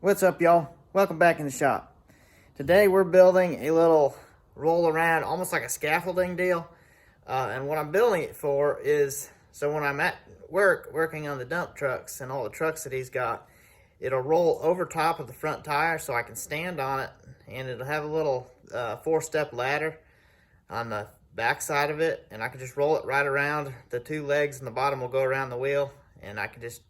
What's up, y'all? Welcome back in the shop. Today we're building a little roll around, almost like a scaffolding deal. And what I'm building it for is, so when I'm at work, working on the dump trucks and all the trucks that he's got, it'll roll over top of the front tire so I can stand on it, and it'll have a little 4-step ladder on the back side of it, and I can just roll it right around. The 2 legs in the bottom will go around the wheel, and I can just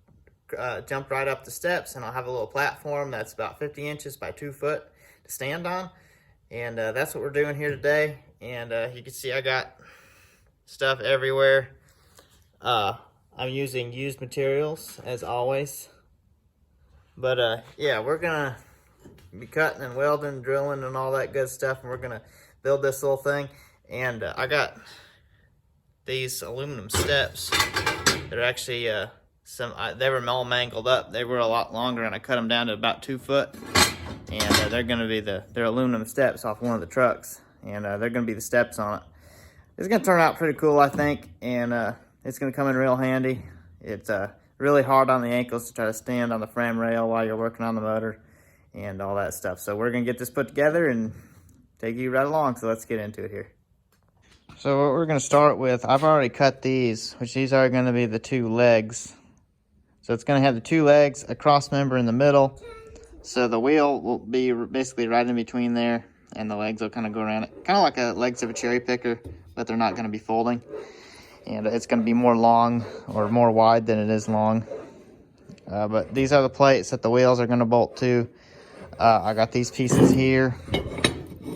jump right up the steps, and I'll have a little platform that's about 50 inches by 2 foot to stand on. And that's what we're doing here today. And you can see I got stuff everywhere. I'm using used materials as always, but yeah, we're gonna be cutting and welding, drilling, and all that good stuff, and we're gonna build this little thing. And I these aluminum steps. They're actually they were all mangled up. They were a lot longer, and I cut them down to about 2 foot. And they're gonna be they're aluminum steps off one of the trucks, and they're gonna be the steps on it. It's gonna turn out pretty cool, I think, and it's gonna come in real handy. It's really hard on the ankles to try to stand on the frame rail while you're working on the motor and all that stuff. So we're gonna get this put together and take you right along. So let's get into it here. So what we're gonna start with, I've already cut these, which these are gonna be the 2 legs. So it's gonna have the 2 legs, a cross member in the middle. So the wheel will be basically right in between there, and the legs will kind of go around it. Kind of like the legs of a cherry picker, but they're not gonna be folding. And it's gonna be more long, or more wide than it is long. But these are the plates that the wheels are gonna bolt to. I got these pieces here.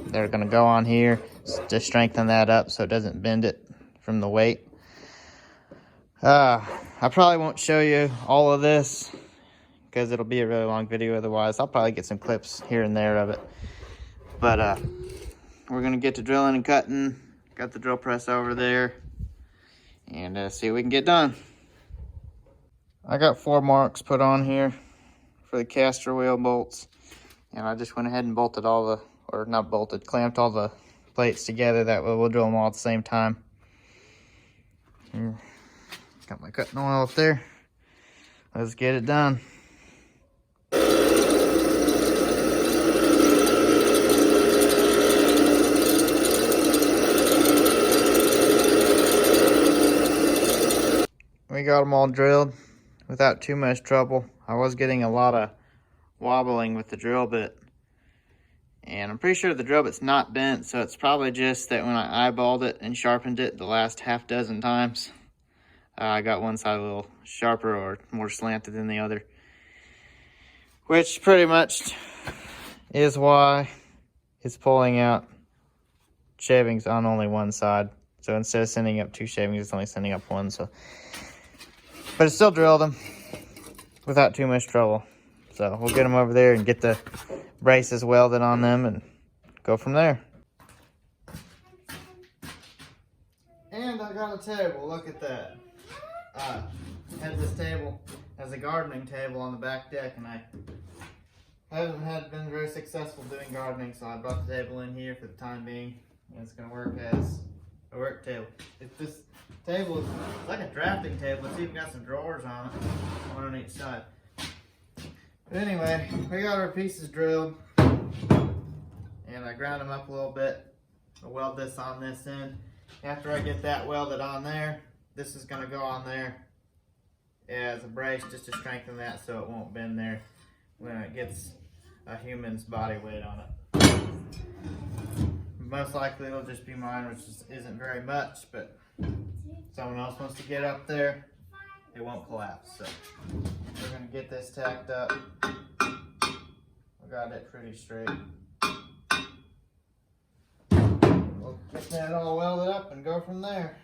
They're gonna go on here to strengthen that up so it doesn't bend it from the weight. I probably won't show you all of this because it'll be a really long video otherwise. I'll probably get some clips here and there of it. But we're gonna get to drilling and cutting. Got the drill press over there, and see what we can get done. I got 4 marks put on here for the caster wheel bolts, and I just went ahead and bolted all the, or not bolted, clamped all the plates together. That way we'll drill them all at the same time. Here. Got my cutting oil up there. Let's get it done. We got them all drilled without too much trouble. I was getting a lot of wobbling with the drill bit, and I'm pretty sure the drill bit's not bent, so it's probably just that when I eyeballed it and sharpened it the last half dozen times, I got one side a little sharper or more slanted than the other, which pretty much is why it's pulling out shavings on only one side. So instead of sending up 2 shavings, it's only sending up 1. So, but it still drilled them without too much trouble. So we'll get them over there and get the braces welded on them and go from there. And I got a table. Look at that. I had this table as a gardening table on the back deck, and I haven't been very successful doing gardening, so I brought the table in here for the time being, and it's going to work as a work table. This table is like a drafting table. It's even got some drawers on it, one on each side. But anyway, we got our pieces drilled, and I ground them up a little bit. I'll weld this on this end. After I get that welded on there, this is going to go on there as a brace just to strengthen that so it won't bend there when it gets a human's body weight on it. Most likely it'll just be mine, which isn't very much, but if someone else wants to get up there, it won't collapse. So we're going to get this tacked up. I got it pretty straight. We'll get that all welded up and go from there.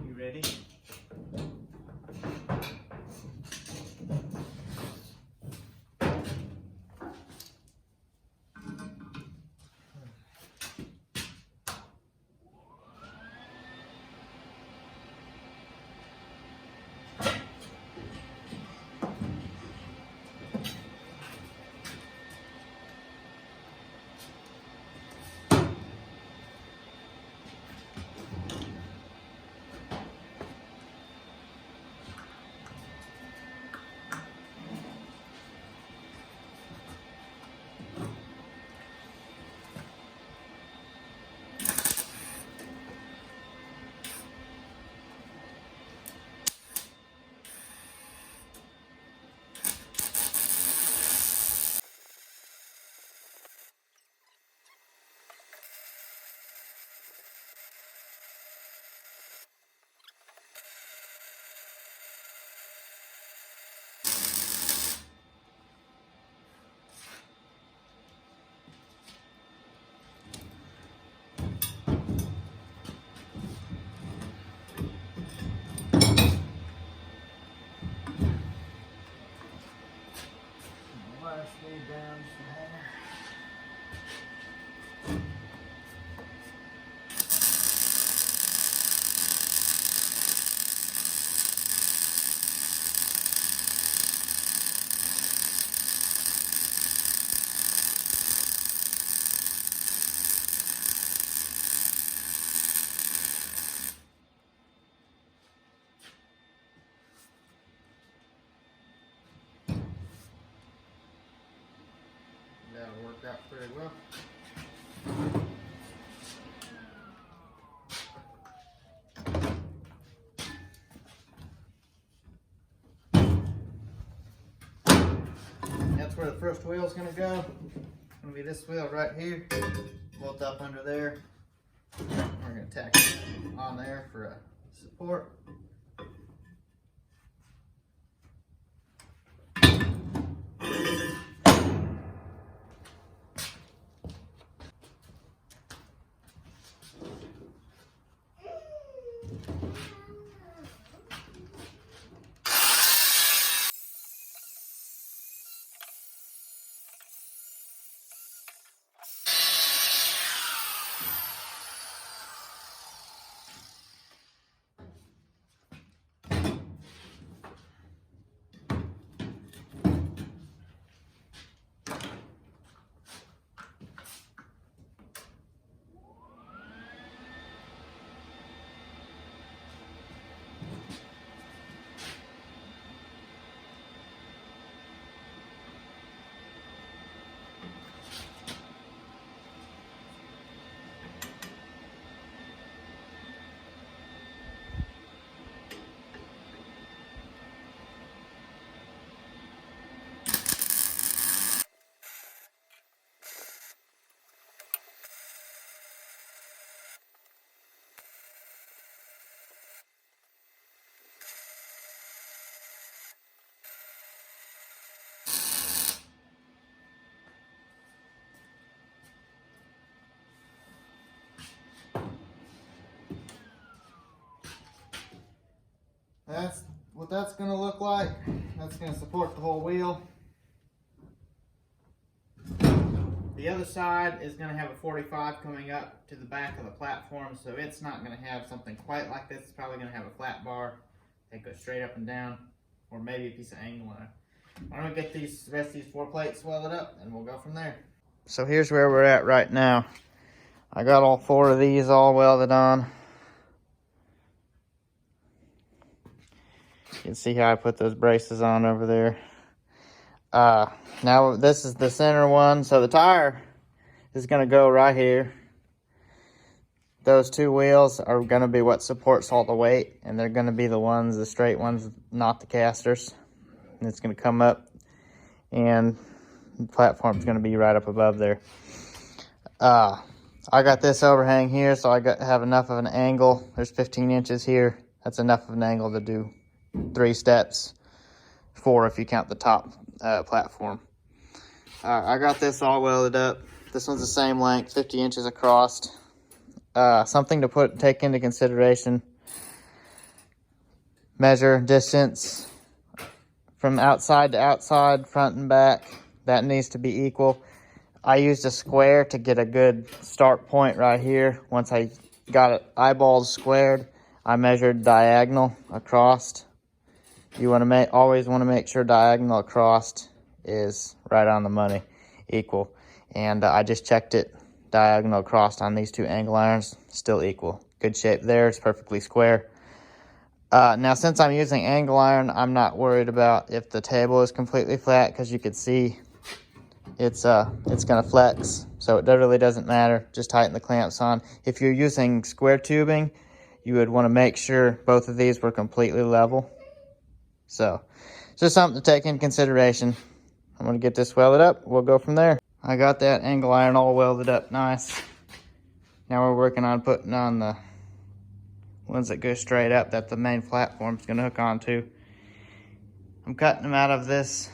You ready? That's where the first wheel is going to go. It's going to be this wheel right here, bolt up under there. We're going to tack it on there for a support. That's what that's going to look like. That's going to support the whole wheel. The other side is going to have a 45 coming up to the back of the platform, so it's not going to have something quite like this. It's probably going to have a flat bar that goes straight up and down, or maybe a piece of angle on it. I'm going to get the rest of these 4 plates welded up, and we'll go from there. So here's where we're at right now. I got all 4 of these all welded on. You can see how I put those braces on over there. Now this is the center one, so the tire is going to go right here. Those 2 wheels are going to be what supports all the weight, and they're going to be the ones, the straight ones, not the casters. And it's going to come up, and the platform's going to be right up above there. I got this overhang here, so I have enough of an angle. There's 15 inches here. That's enough of an angle to do 3 steps, 4 if you count the top platform. I got this all welded up. This one's the same length, 50 inches across. Something to take into consideration: measure distance from outside to outside, front and back. That needs to be equal. I used a square to get a good start point right here. Once I got it eyeballs squared, I measured diagonal across. You want to always want to make sure diagonal across is right on the money, equal. And I just checked it, diagonal across on these 2 angle irons, still equal. Good shape there, it's perfectly square. Now since I'm using angle iron, I'm not worried about if the table is completely flat, because you can see it's gonna flex, so it really doesn't matter. Just tighten the clamps on. If you're using square tubing, you would want to make sure both of these were completely level. So, just something to take in consideration. I'm going to get this welded up. We'll go from there. I got that angle iron all welded up nice. Now we're working on putting on the ones that go straight up that the main platform is going to hook onto. I'm cutting them out of this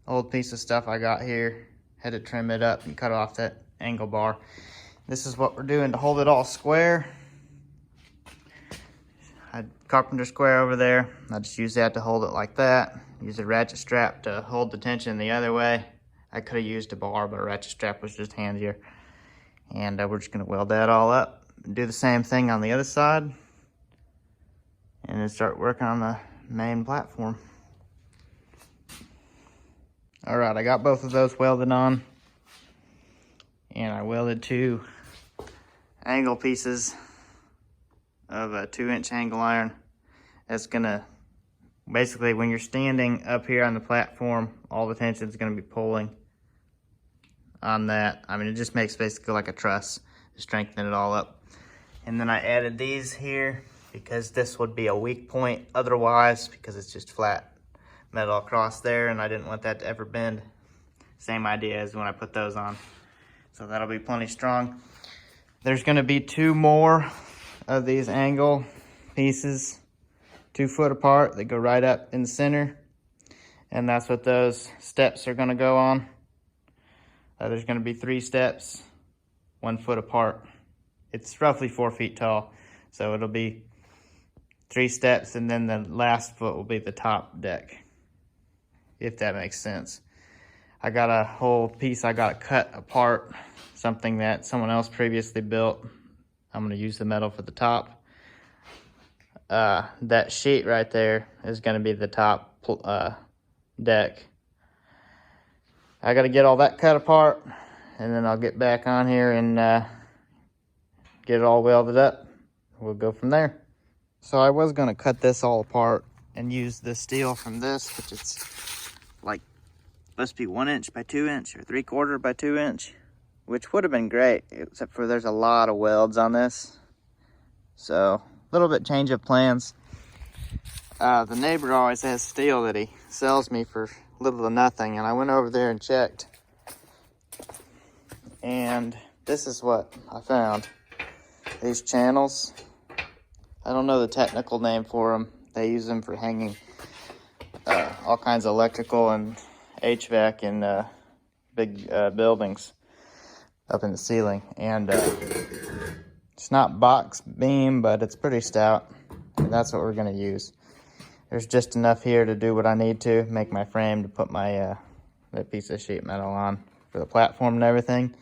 old piece of stuff I got here. Had to trim it up and cut off that angle bar. This is what we're doing to hold it all square. I had carpenter square over there. I just use that to hold it like that. Use a ratchet strap to hold the tension the other way. I could have used a bar, but a ratchet strap was just handier. And we're just going to weld that all up. Do the same thing on the other side. And then start working on the main platform. Alright, I got both of those welded on. And I welded 2 angle pieces of a 2-inch angle iron. That's gonna, basically when you're standing up here on the platform, all the tension is gonna be pulling on that. I mean, it just makes basically like a truss to strengthen it all up. And then I added these here because this would be a weak point otherwise, because it's just flat metal across there and I didn't want that to ever bend. Same idea as when I put those on. So that'll be plenty strong. There's gonna be 2 more of these angle pieces, 2 foot apart, that go right up in the center. And that's what those steps are gonna go on. There's gonna be 3 steps, 1 foot apart. It's roughly 4 feet tall. So it'll be 3 steps, and then the last foot will be the top deck, if that makes sense. I got a whole piece I got cut apart, something that someone else previously built. I'm gonna use the metal for the top. That sheet right there is gonna be the top deck. I gotta get all that cut apart, and then I'll get back on here and get it all welded up. We'll go from there. So I was gonna cut this all apart and use the steel from this, which it's like supposed to be 1 inch by 2 inch or 3/4 by 2 inch, which would have been great, except for there's a lot of welds on this. So a little bit change of plans. The neighbor always has steel that he sells me for little to nothing, and I went over there and checked, and this is what I found. These channels, I don't know the technical name for them. They use them for hanging all kinds of electrical and HVAC in big buildings up in the ceiling. And it's not box beam, but it's pretty stout. And that's what we're gonna use. There's just enough here to do what I need to, make my frame to put my that piece of sheet metal on for the platform and everything.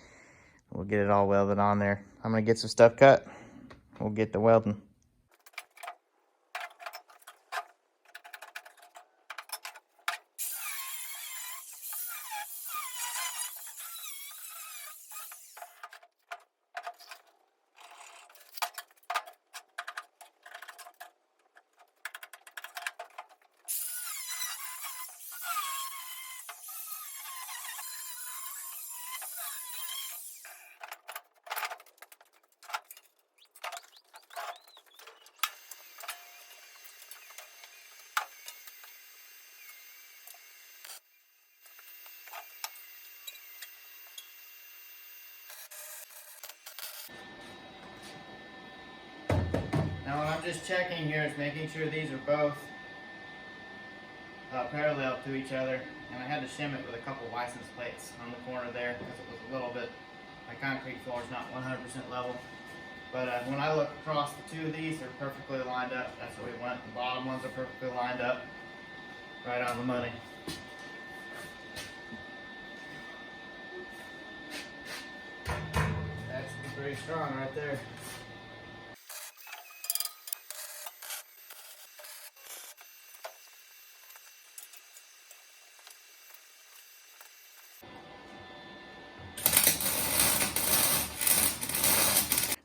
We'll get it all welded on there. I'm gonna get some stuff cut. We'll get to welding. Now what I'm just checking here is making sure these are both parallel to each other, and I had to shim it with a couple license plates on the corner there because it was a little bit, my concrete floor is not 100% level. But when I look across the 2 of these, they're perfectly lined up. That's what we want. The bottom ones are perfectly lined up, right on the money. That's pretty strong right there.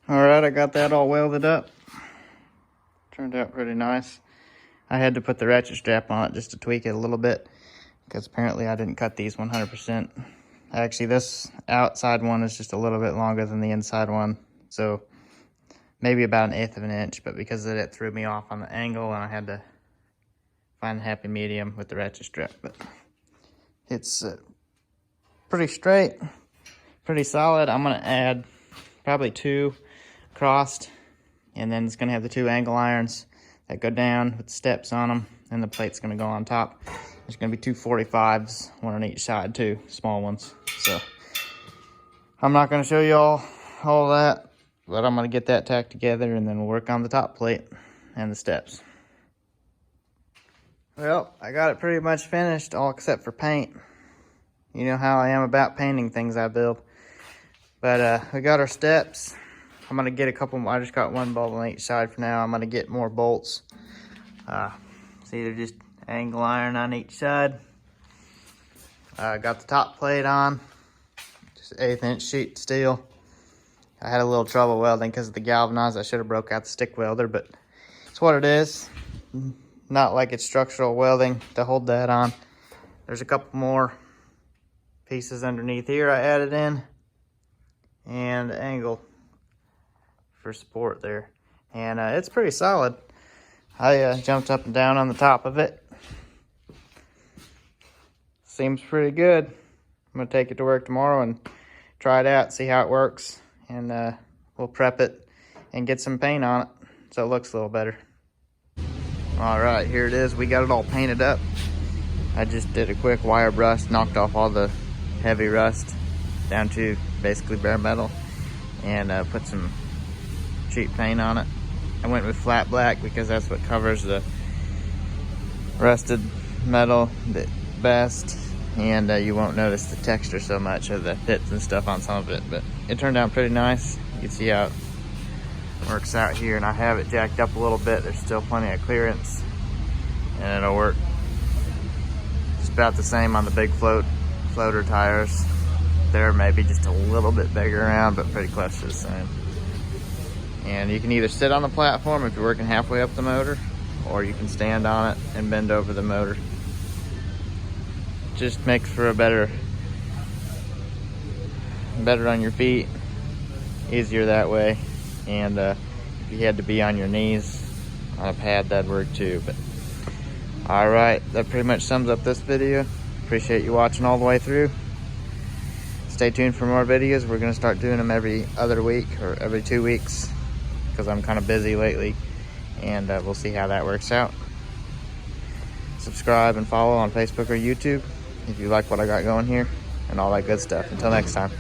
Alright, I got that all welded up. Turned out pretty nice. I had to put the ratchet strap on it just to tweak it a little bit, because apparently I didn't cut these 100%. Actually, this outside one is just a little bit longer than the inside one, so maybe about 1/8 of an inch, but because of it, it threw me off on the angle, and I had to find a happy medium with the ratchet strap. But it's pretty straight, pretty solid. I'm gonna add probably 2 crossed, and then it's gonna have the 2 angle irons that go down with steps on them, and the plate's gonna go on top. There's gonna be 2 45s, 1 on each side too, small ones. So I'm not gonna show you all that, but I'm gonna get that tacked together, and then we'll work on the top plate and the steps. Well, I got it pretty much finished, all except for paint. You know how I am about painting things I build. But we got our steps. I'm gonna get a couple more. I just got 1 bolt on each side for now. I'm gonna get more bolts. It's either just angle iron on each side. Got the top plate on, just 1/8 inch sheet steel. I had a little trouble welding because of the galvanized. I should have broke out the stick welder, but it's what it is. Not like it's structural welding to hold that on. There's a couple more pieces underneath here I added in, and the angle for support there. And it's pretty solid. I jumped up and down on the top of it. Seems pretty good. I'm gonna take it to work tomorrow and try it out, see how it works, and we'll prep it and get some paint on it so it looks a little better. All right, here it is. We got it all painted up. I just did a quick wire brush, knocked off all the heavy rust down to basically bare metal, and put some cheap paint on it. I went with flat black because that's what covers the rusted metal the best, and you won't notice the texture so much of the pits and stuff on some of it, but it turned out pretty nice. You can see how it works out here, and I have it jacked up a little bit. There's still plenty of clearance, and it'll work just about the same on the big floater tires. They're maybe just a little bit bigger around, but pretty close to the same. And you can either sit on the platform if you're working halfway up the motor, or you can stand on it and bend over the motor. Just makes for a better on your feet, easier that way. And if you had to be on your knees on a pad, that'd work too. But all right, that pretty much sums up this video. Appreciate you watching all the way through. Stay tuned for more videos. We're gonna start doing them every other week or every 2 weeks, because I'm kind of busy lately, and we'll see how that works out. Subscribe and follow on Facebook or YouTube if you like what I got going here, and all that good stuff. Until next time.